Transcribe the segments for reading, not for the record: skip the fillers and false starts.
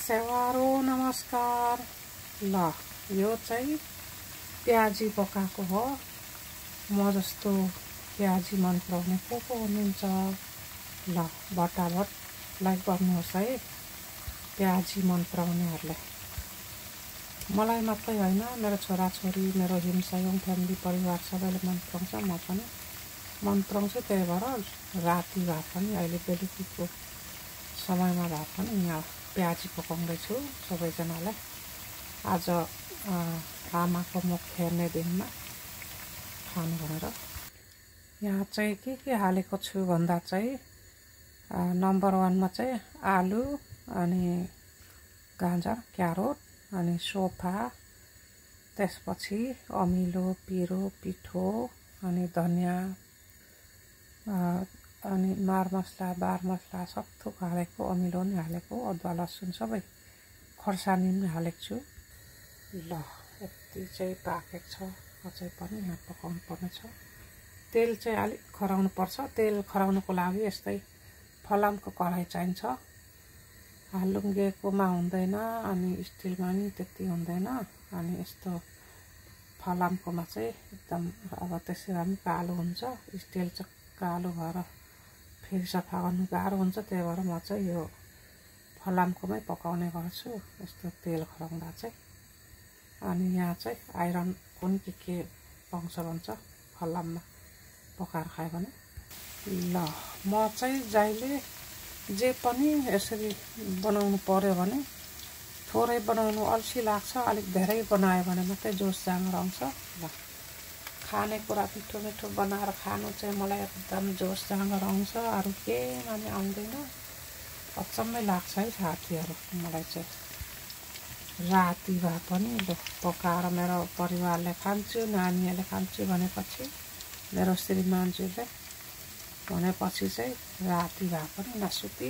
सेवारो नमस्कार। ल यो चाहिँ प्याजी पकाएको हो। म जस्तो प्याजी मन पराउने को हुनुहुन्छ? ल भटाभट लाइक गर्नुहोस् है प्याजी मन पराउनेहरूलाई। मलाई मात्रै होइन, मेरो छोराछोरी, मेरो हिमसयङ फ्यामिली परिवार सबैले मन पराउँछ। म पनि मन पराउँछु। त्यही भएर राति भए पनि, अहिले बेलुकीको समयमा भए पनि यहाँ प्याजी पकाउँदैछु सबैजनालाई। आज आमाको मुख हेर्ने दिनमा खानु भनेर। यहाँ चाहिँ के हालेको छु भन्दा चाहिँ नम्बर 1 मा चाहिँ आलु, अनि गाजर, क्यारोट, अनि सोफा, त्यसपछि अमिलो, पिरो, पिठो, अनि धनियाँ, अनि मरमसला, बारमसला सब थोक हालेको, अमिलो नि हालेको, अदुवा लसुन सबै खोर्सानी पनि हालेको छु। ल यति चाहिँ पाकेको छ। अझै पनि यहाँ पकाउनु पर्ने छ। तेल चाहिँ अलिक खराउनु पर्छ। तेल खराउनुको लागि यस्तै फलामको कराही चाहिन्छ। हालुङ्गेकोमा हुँदैन, अनि स्टिलमा नि त्यति हुँदैन, अनि यस्तो फलामकोमा चाहिँ एकदम अब त्यसै भए पनि कालो हुन्छ। स्टिल चाहिँ कालो भएर फेरि सफा गर्नु गाह्रो हुन्छ। त्यही भएर म चाहिँ यो फलामकोमै पकाउने गर्छु, यस्तो तेल खराउँदा चाहिँ। अनि यहाँ चाहिँ आइरन कुन के पाउँछ भन्छ फलाममा पकाएर खायो भने। ल म चाहिँ जहिले जे पनि यसरी बनाउनु पर्यो भने थोरै बनाउनु अल्छी लाग्छ। अलिक धेरै बनायो भने मात्रै जोस जाँगर आउँछ। ल खानेकुरा मिठो मिठो बनाएर खानु चाहिँ मलाई एकदम जोस जाँगर आउँछ। अरू केहीमा नि आउँदैन। अचम्मै लाग्छ है साथीहरू। मलाई चाहिँ राति भए पनि पकाएर मेरो परिवारले खान्छु, नानीहरूले खान्छु भनेपछि, मेरो श्रीमानज्यूले भनेपछि चाहिँ राति भए पनि नसुती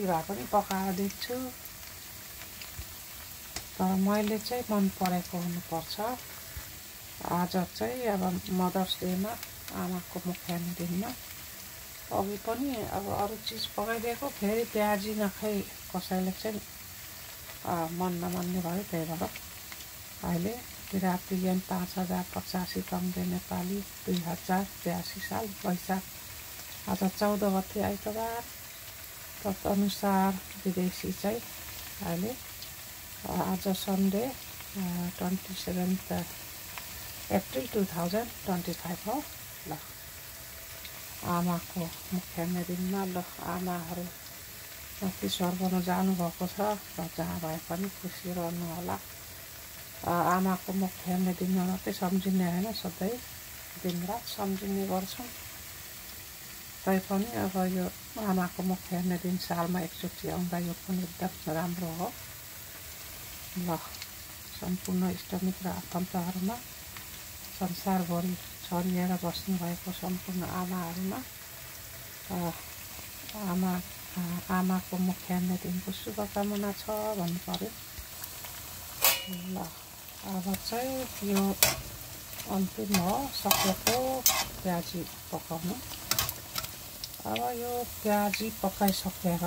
भए पनि पकाएर दिन्छु। तर मैले चाहिँ मन परेको हुनुपर्छ। आज चाहिँ अब मदर्स डेमा, आमाको मुख हेर्ने दिनमा, अघि पनि अब अरू चिज पकाइदिएको, फेरि प्याजी नखाइ कसैले चाहिँ मन नमान्ने भयो। त्यही भएर अहिले किराँती ऐन 5085 कम्दे नेपाली 2082 साल वैशाख, आज 14 गते आइतबार। तदनुसार विदेशी चाहिँ अहिले आज सन्डे 27 अप्रिल 2025 हो। ल आमाको मुख हेर्ने दिनमा ल आमाहरू माथि स्वर्गमा जानुभएको छ र जहाँ भए पनि खुसी रहनु होला। आमाको मुख हेर्ने दिनमा मात्रै सम्झिने होइन, सधैँ दिनरात सम्झिने गर्छौँ। तैपनि अब यो आमाको मुख हेर्ने दिन सालमा एकचोटि आउँदा यो पनि एकदम राम्रो हो। ल सम्पूर्ण इष्टमित्र आफन्तहरूमा, संसारभरि छरिएर बस्नुभएको सम्पूर्ण आमाहरूमा आमाको मुख हेर्ने दिनको शुभकामना छ भन्नु पर्यो। ल अब चाहिँ यो अन्तिम हो सकेको प्याजी पकाउनु। अब यो प्याजी पकाइसकेर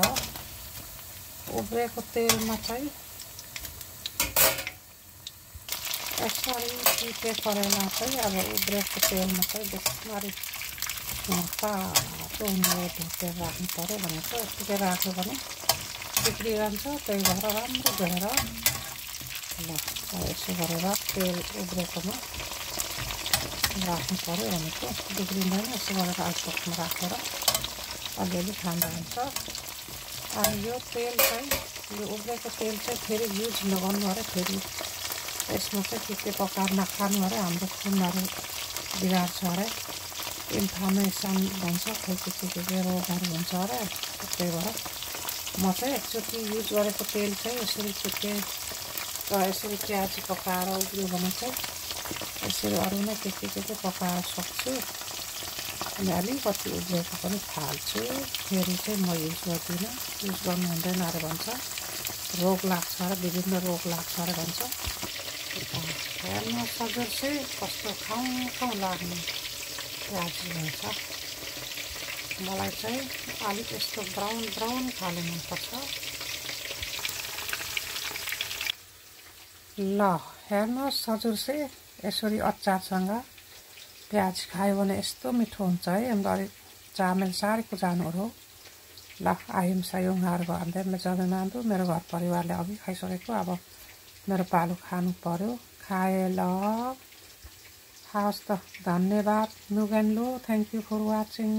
उब्रेको तेलमा चाहिँ यसरी टिपे करेला चाहिँ अब उब्रेको तेलमा चाहिँ बेसरी तातो हुने ढोकेर राख्नु पर्यो भनेको। यतिकै राख्यो भने बिग्रिरहन्छ। त्यही भएर राम्रो धोएर ल यसो गरेर तेल उब्रेकोमा राख्नु पर्यो भनेको, बिग्रिँदैन। यसो गरेर आइपक्समा राखेर अलिअलि खाँदा हुन्छ। अनि यो तेल चाहिँ, यो उब्रेको तेल चाहिँ फेरि युज नगर्नु अरे। फेरि यसमा चाहिँ के पकाएर नखानु अरे, हाम्रो खुनहरू बिगार्छ अरे, इन्फ्लामेसन भन्छ, खोइ के रोगहरू हुन्छ अरे। त्यही भएर म चाहिँ एकचोटि युज गरेको तेल चाहिँ यसरी चुके र यसरी प्याजी पकाएर उब्रियो भने चाहिँ यसरी अरू नै के पकाएर सक्छु। अनि अलिकति उब्रेको पनि फाल्छु। फेरि चाहिँ म युज गर्दिनँ। युज गर्नु हुँदैन अरे भन्छ, रोग लाग्छ अरे, विभिन्न रोग लाग्छ अरे भन्छ। हेर्नु हजुर चाहिँ कस्तो खाउँ लाग्ने प्याजी हुन्छ। मलाई चाहिँ अलिक यस्तो ब्राउन खाले मनपर्छ। ल हेर्नुहोस् हजुर चाहिँ यसरी अचारसँग प्याज खायो भने यस्तो मिठो हुन्छ है हाम्रो चामल सारीको जानवर हो ल आयौँ सायौँहरू भन्दै जग्गा मान्दु मेरो घर परिवारले अघि खाइसकेको अब मेरो पालो खानु पर्यो खाए ल हवस् त धन्यवाद नुगेन्लो थ्याङ्क यू फर वाचिङ